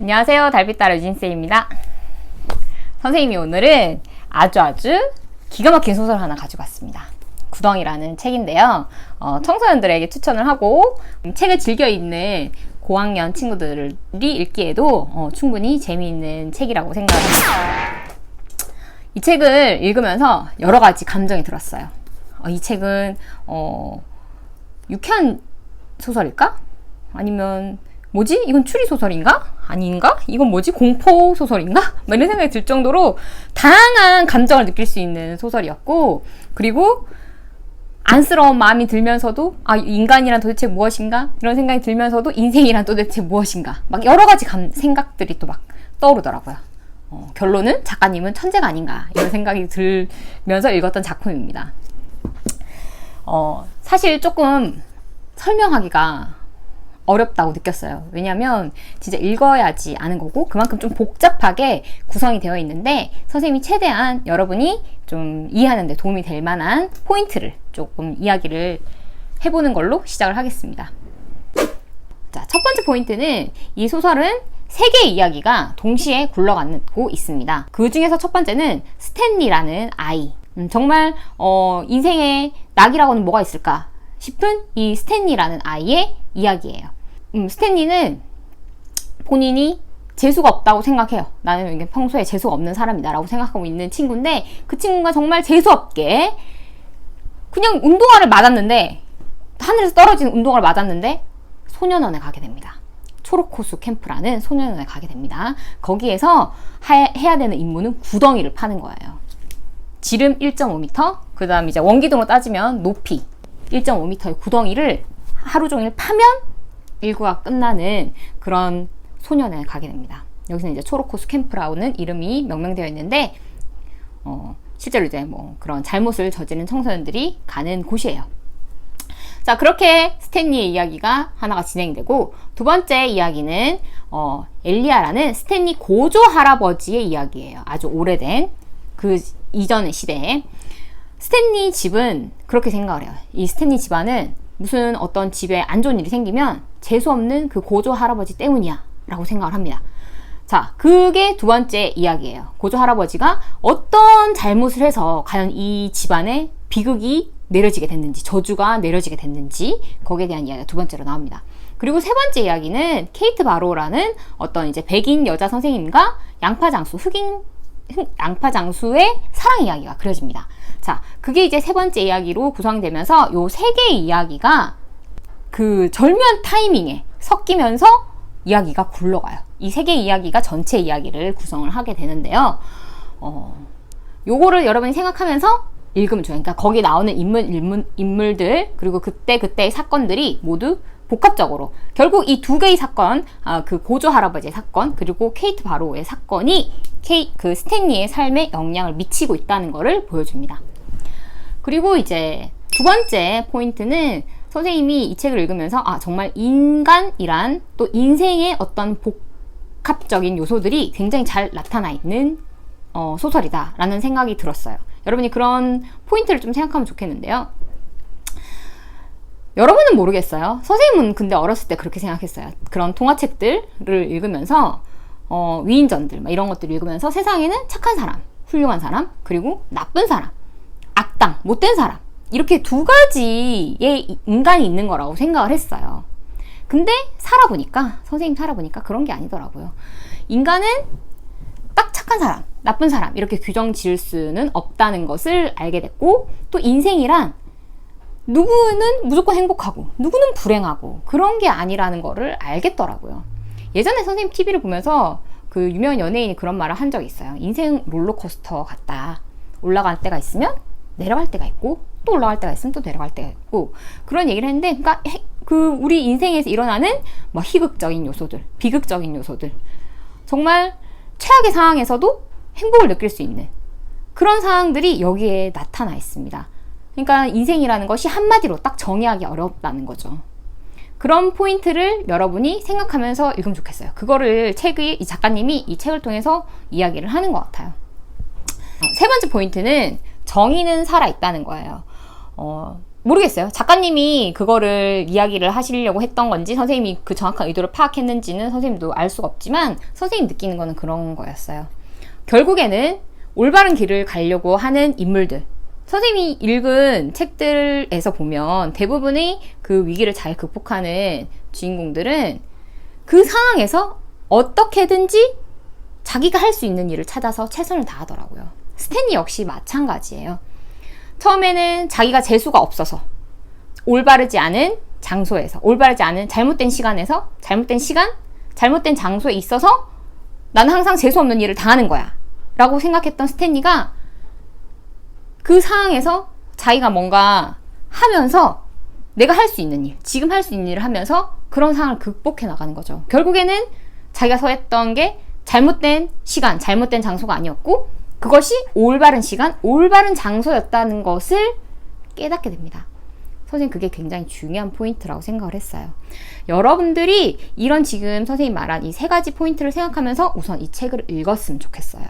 안녕하세요. 달빛따라 유진쌤입니다. 선생님이 오늘은 아주 기가 막힌 소설 하나 가지고 왔습니다. 구덩이라는 책인데요. 청소년들에게 추천을 하고 책을 즐겨 읽는 고학년 친구들이 읽기에도 충분히 재미있는 책이라고 생각합니다. 이 책을 읽으면서 여러 가지 감정이 들었어요. 이 책은 유쾌한 소설일까? 아니면 뭐지? 이건 추리소설인가? 아닌가? 이건 뭐지? 공포소설인가? 이런 생각이 들 정도로 다양한 감정을 느낄 수 있는 소설이었고, 그리고 안쓰러운 마음이 들면서도 인간이란 도대체 무엇인가? 이런 생각이 들면서도 인생이란 도대체 무엇인가? 막 여러 가지 생각들이 또 막 떠오르더라고요. 결론은 작가님은 천재가 아닌가? 이런 생각이 들면서 읽었던 작품입니다. 사실 조금 설명하기가 어렵다고 느꼈어요. 왜냐면 진짜 읽어야지 아는 거고 그만큼 좀 복잡하게 구성이 되어 있는데 선생님이 최대한 여러분이 좀 이해하는 데 도움이 될 만한 포인트를 조금 이야기를 해보는 걸로 시작을 하겠습니다. 자, 첫 번째 포인트는 이 소설은 세 개의 이야기가 동시에 굴러가고 있습니다. 그 중에서 첫 번째는 스탠리라는 아이. 정말 인생의 낙이라고는 뭐가 있을까 싶은 이 스탠리라는 아이의 이야기예요. 스탠리는 본인이 재수가 없다고 생각해요. 나는 평소에 재수가 없는 사람이다 라고 생각하고 있는 친구인데, 그 친구가 정말 재수 없게 그냥 운동화를 맞았는데, 하늘에서 떨어지는 운동화를 맞았는데 소년원에 가게 됩니다. 초록호수 캠프라는 소년원에 가게 됩니다. 거기에서 해야 되는 임무는 구덩이를 파는 거예요. 지름 1.5m, 그 다음 이제 원기둥으로 따지면 높이 1.5m의 구덩이를 하루 종일 파면 일과가 끝나는 그런 소년원에 가게 됩니다. 여기서 이제 초록호수 캠프라는 이름이 명명되어 있는데, 실제로 이제 뭐 그런 잘못을 저지른 청소년들이 가는 곳이에요. 자, 그렇게 스탠리의 이야기가 하나가 진행되고, 두 번째 이야기는 엘리아라는 스탠리 고조 할아버지의 이야기예요. 아주 오래된 그 이전의 시대에. 스탠리 집은 그렇게 생각을 해요. 이 스탠리 집안은 무슨 어떤 집에 안 좋은 일이 생기면 재수없는 그 고조 할아버지 때문이야 라고 생각을 합니다. 자, 그게 두 번째 이야기예요. 고조 할아버지가 어떤 잘못을 해서 과연 이 집안에 비극이 내려지게 됐는지, 저주가 내려지게 됐는지, 거기에 대한 이야기가 두 번째로 나옵니다. 그리고 세 번째 이야기는 케이트 바로우라는 어떤 이제 백인 여자 선생님과 양파장수의 사랑 이야기가 그려집니다. 자, 그게 이제 세 번째 이야기로 구성되면서 요 세 개의 이야기가 그 절묘한 타이밍에 섞이면서 이야기가 굴러가요. 이 세 개의 이야기가 전체 이야기를 구성을 하게 되는데요. 요거를 여러분이 생각하면서 읽으면 좋아요. 그러니까 거기 나오는 인물들, 그리고 그때의 사건들이 모두 복합적으로 결국 이 두 개의 사건, 그 고조 할아버지의 사건, 그리고 케이트 바로우의 사건이 그 스탠리의 삶에 영향을 미치고 있다는 것을 보여줍니다. 그리고 이제 두 번째 포인트는 선생님이 이 책을 읽으면서 정말 인간이란 또 인생의 어떤 복합적인 요소들이 굉장히 잘 나타나 있는 소설이다 라는 생각이 들었어요. 여러분이 그런 포인트를 좀 생각하면 좋겠는데요. 여러분은 모르겠어요. 선생님은 근데 어렸을 때 그렇게 생각했어요. 그런 동화책들을 읽으면서 위인전들 이런 것들을 읽으면서 세상에는 착한 사람, 훌륭한 사람, 그리고 나쁜 사람, 악당, 못된 사람, 이렇게 두 가지의 인간이 있는 거라고 생각을 했어요. 근데 선생님 살아보니까 그런 게 아니더라고요. 인간은 딱 착한 사람, 나쁜 사람 이렇게 규정 지을 수는 없다는 것을 알게 됐고, 또 인생이란 누구는 무조건 행복하고 누구는 불행하고 그런 게 아니라는 거를 알겠더라고요. 예전에 선생님 TV를 보면서 그 유명한 연예인이 그런 말을 한 적이 있어요. 인생 롤러코스터 같다. 올라갈 때가 있으면 내려갈 때가 있고, 또 올라갈 때가 있으면 또 내려갈 때가 있고, 그런 얘기를 했는데, 그러니까 우리 인생에서 일어나는 희극적인 요소들, 비극적인 요소들, 정말 최악의 상황에서도 행복을 느낄 수 있는 그런 상황들이 여기에 나타나 있습니다. 그러니까 인생이라는 것이 한마디로 딱 정의하기 어렵다는 거죠. 그런 포인트를 여러분이 생각하면서 읽으면 좋겠어요. 그거를 이 작가님이 이 책을 통해서 이야기를 하는 것 같아요. 세 번째 포인트는 정의는 살아있다는 거예요. 모르겠어요. 작가님이 그거를 이야기를 하시려고 했던 건지 선생님이 그 정확한 의도를 파악했는지는 선생님도 알 수가 없지만 선생님 느끼는 거는 그런 거였어요. 결국에는 올바른 길을 가려고 하는 인물들, 선생님이 읽은 책들에서 보면 대부분의 그 위기를 잘 극복하는 주인공들은 그 상황에서 어떻게든지 자기가 할 수 있는 일을 찾아서 최선을 다하더라고요. 스탠리 역시 마찬가지예요. 처음에는 자기가 재수가 없어서 올바르지 않은 장소에서, 올바르지 않은 잘못된 시간에서, 잘못된 시간, 잘못된 장소에 있어서 나는 항상 재수 없는 일을 당하는 거야 라고 생각했던 스탠리가 그 상황에서 자기가 뭔가 하면서 내가 할 수 있는 일, 지금 할 수 있는 일을 하면서 그런 상황을 극복해 나가는 거죠. 결국에는 자기가 서했던 게 잘못된 시간, 잘못된 장소가 아니었고 그것이 올바른 시간, 올바른 장소였다는 것을 깨닫게 됩니다. 선생님 그게 굉장히 중요한 포인트라고 생각을 했어요. 여러분들이 이런 지금 선생님 말한 이 3가지 포인트를 생각하면서 우선 이 책을 읽었으면 좋겠어요.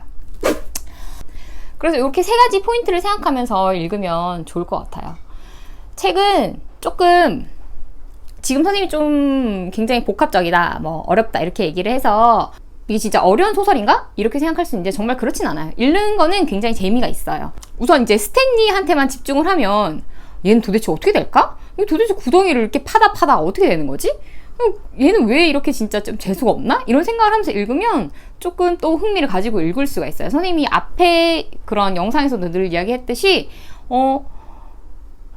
그래서 이렇게 3가지 포인트를 생각하면서 읽으면 좋을 것 같아요. 책은 조금 지금 선생님이 좀 굉장히 복합적이다, 뭐 어렵다 이렇게 얘기를 해서 이게 진짜 어려운 소설인가? 이렇게 생각할 수 있는데 정말 그렇진 않아요. 읽는 거는 굉장히 재미가 있어요. 우선 이제 스탠리한테만 집중을 하면 얘는 도대체 어떻게 될까? 도대체 구덩이를 이렇게 파다 어떻게 되는 거지? 얘는 왜 이렇게 진짜 좀 재수가 없나? 이런 생각을 하면서 읽으면 조금 또 흥미를 가지고 읽을 수가 있어요. 선생님이 앞에 그런 영상에서도 늘 이야기했듯이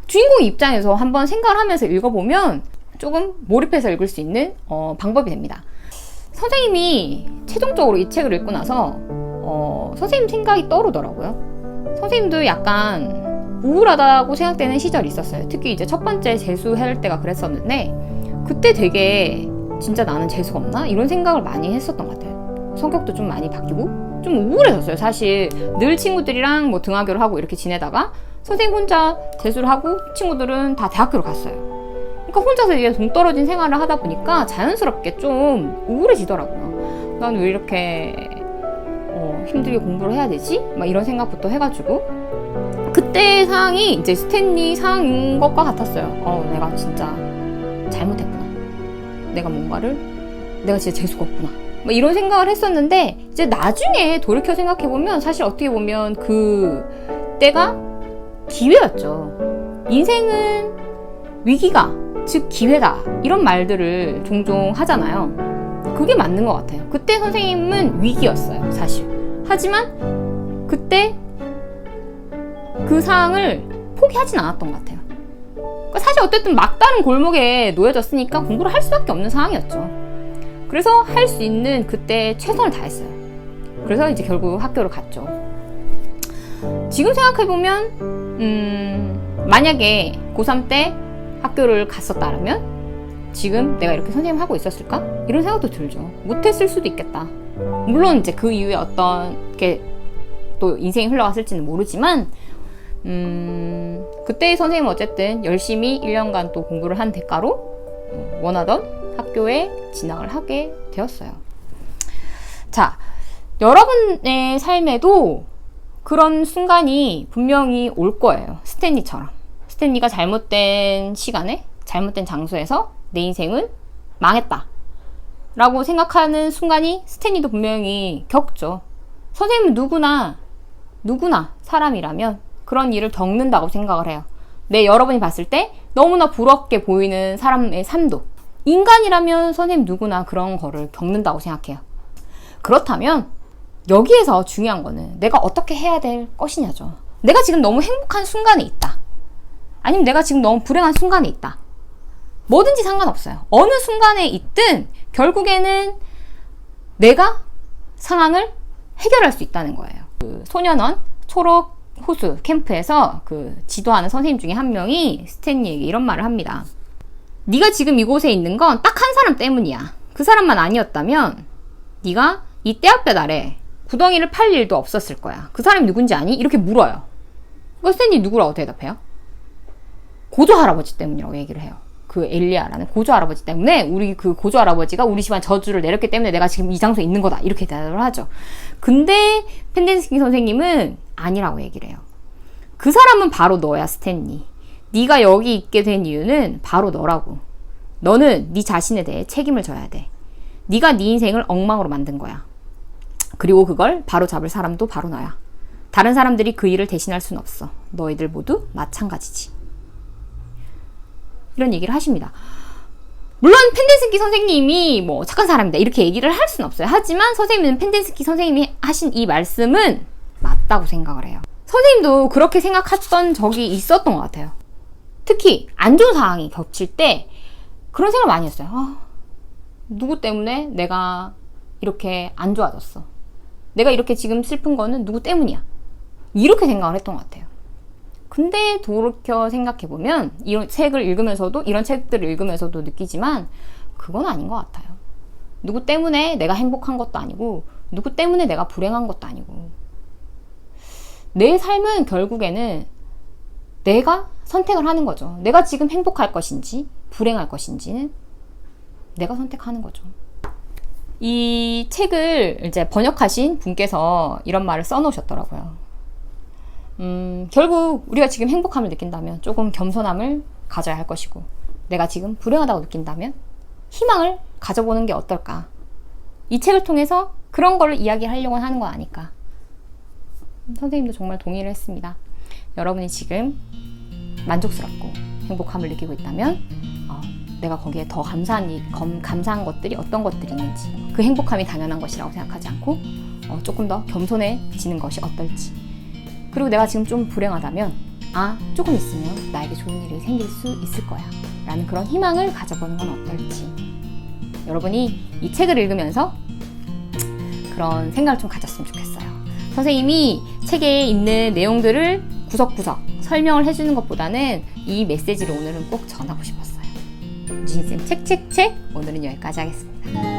주인공 입장에서 한번 생각을 하면서 읽어보면 조금 몰입해서 읽을 수 있는 방법이 됩니다. 선생님이 최종적으로 이 책을 읽고 나서 선생님 생각이 떠오르더라고요. 선생님도 약간 우울하다고 생각되는 시절이 있었어요. 특히 이제 첫 번째 재수할 때가 그랬었는데 그때 되게 진짜 나는 재수가 없나? 이런 생각을 많이 했었던 것 같아요. 성격도 좀 많이 바뀌고 좀 우울해졌어요. 사실 늘 친구들이랑 뭐 등하교를 하고 이렇게 지내다가 선생님 혼자 재수를 하고 친구들은 다 대학교를 갔어요. 그러니까 혼자서 이게 동떨어진 생활을 하다 보니까 자연스럽게 좀 우울해지더라고요. 난 왜 이렇게 힘들게 공부를 해야 되지? 막 이런 생각부터 해가지고 그때 상황이 이제 스탠리 상황인 것과 같았어요. 내가 진짜 잘못했구나. 내가 진짜 재수가 없구나. 막 이런 생각을 했었는데 이제 나중에 돌이켜 생각해보면 사실 어떻게 보면 그 때가 기회였죠. 인생은 위기가 즉 기회다 이런 말들을 종종 하잖아요. 그게 맞는 것 같아요. 그때 선생님은 위기였어요, 사실. 하지만 그때 그 상황을 포기하진 않았던 것 같아요. 그러니까 사실 어쨌든 막다른 골목에 놓여졌으니까 공부를 할 수밖에 없는 상황이었죠. 그래서 할 수 있는 그때 최선을 다했어요. 그래서 이제 결국 학교를 갔죠. 지금 생각해보면 만약에 고3 때 학교를 갔었다면 지금 내가 이렇게 선생님 하고 있었을까? 이런 생각도 들죠. 못했을 수도 있겠다. 물론 이제 그 이후에 어떤 게 또 인생이 흘러갔을지는 모르지만 그때의 선생님은 어쨌든 열심히 1년간 또 공부를 한 대가로 원하던 학교에 진학을 하게 되었어요. 자, 여러분의 삶에도 그런 순간이 분명히 올 거예요. 스탠리처럼. 스탠리가 잘못된 시간에 잘못된 장소에서 내 인생은 망했다 라고 생각하는 순간이 스탠리도 분명히 겪죠. 선생님은 누구나 사람이라면 그런 일을 겪는다고 생각을 해요. 여러분이 봤을 때 너무나 부럽게 보이는 사람의 삶도 인간이라면 선생님 누구나 그런 거를 겪는다고 생각해요. 그렇다면 여기에서 중요한 거는 내가 어떻게 해야 될 것이냐죠. 내가 지금 너무 행복한 순간에 있다. 아니면 내가 지금 너무 불행한 순간에 있다. 뭐든지 상관없어요. 어느 순간에 있든 결국에는 내가 상황을 해결할 수 있다는 거예요. 그 소년원 초록 호수 캠프에서 그 지도하는 선생님 중에 한 명이 스탠리에게 이런 말을 합니다. 네가 지금 이곳에 있는 건 딱 한 사람 때문이야. 그 사람만 아니었다면 네가 이 떼앞볕 아래 구덩이를 팔 일도 없었을 거야. 그 사람이 누군지 아니? 이렇게 물어요. 그러니까 스탠리 누구라고 대답해요? 고조 할아버지 때문이라고 얘기를 해요. 그 엘리아라는 고조 할아버지 때문에 우리 그 고조 할아버지가 우리 집안 저주를 내렸기 때문에 내가 지금 이 장소에 있는 거다. 이렇게 대답을 하죠. 근데 펜데스키 선생님은 아니라고 얘기를 해요. 그 사람은 바로 너야, 스탠리. 네가 여기 있게 된 이유는 바로 너라고. 너는 네 자신에 대해 책임을 져야 돼. 네가 네 인생을 엉망으로 만든 거야. 그리고 그걸 바로 잡을 사람도 바로 너야. 다른 사람들이 그 일을 대신할 순 없어. 너희들 모두 마찬가지지. 이런 얘기를 하십니다. 물론 펜데스키 선생님이 뭐 착한 사람이다 이렇게 얘기를 할 수는 없어요. 하지만 선생님은 펜데스키 선생님이 하신 이 말씀은 맞다고 생각을 해요. 선생님도 그렇게 생각했던 적이 있었던 것 같아요. 특히 안 좋은 상황이 겹칠 때 그런 생각을 많이 했어요. 누구 때문에 내가 이렇게 안 좋아졌어. 내가 이렇게 지금 슬픈 거는 누구 때문이야. 이렇게 생각을 했던 것 같아요. 근데 돌이켜 생각해보면 이런 책을 읽으면서도 이런 책들을 읽으면서도 느끼지만 그건 아닌 것 같아요. 누구 때문에 내가 행복한 것도 아니고 누구 때문에 내가 불행한 것도 아니고 내 삶은 결국에는 내가 선택을 하는 거죠. 내가 지금 행복할 것인지 불행할 것인지는 내가 선택하는 거죠. 이 책을 이제 번역하신 분께서 이런 말을 써놓으셨더라고요. 결국 우리가 지금 행복함을 느낀다면 조금 겸손함을 가져야 할 것이고 내가 지금 불행하다고 느낀다면 희망을 가져보는 게 어떨까. 이 책을 통해서 그런 거를 이야기하려고 하는 거 아닐까. 선생님도 정말 동의를 했습니다. 여러분이 지금 만족스럽고 행복함을 느끼고 있다면 내가 거기에 더 감사한 것들이 어떤 것들이 있는지 그 행복함이 당연한 것이라고 생각하지 않고 조금 더 겸손해지는 것이 어떨지 그리고 내가 지금 좀 불행하다면 조금 있으면 나에게 좋은 일이 생길 수 있을 거야 라는 그런 희망을 가져보는 건 어떨지 여러분이 이 책을 읽으면서 그런 생각을 좀 가졌으면 좋겠어요. 선생님이 책에 있는 내용들을 구석구석 설명을 해주는 것보다는 이 메시지를 오늘은 꼭 전하고 싶었어요. 유진쌤 책책책 오늘은 여기까지 하겠습니다.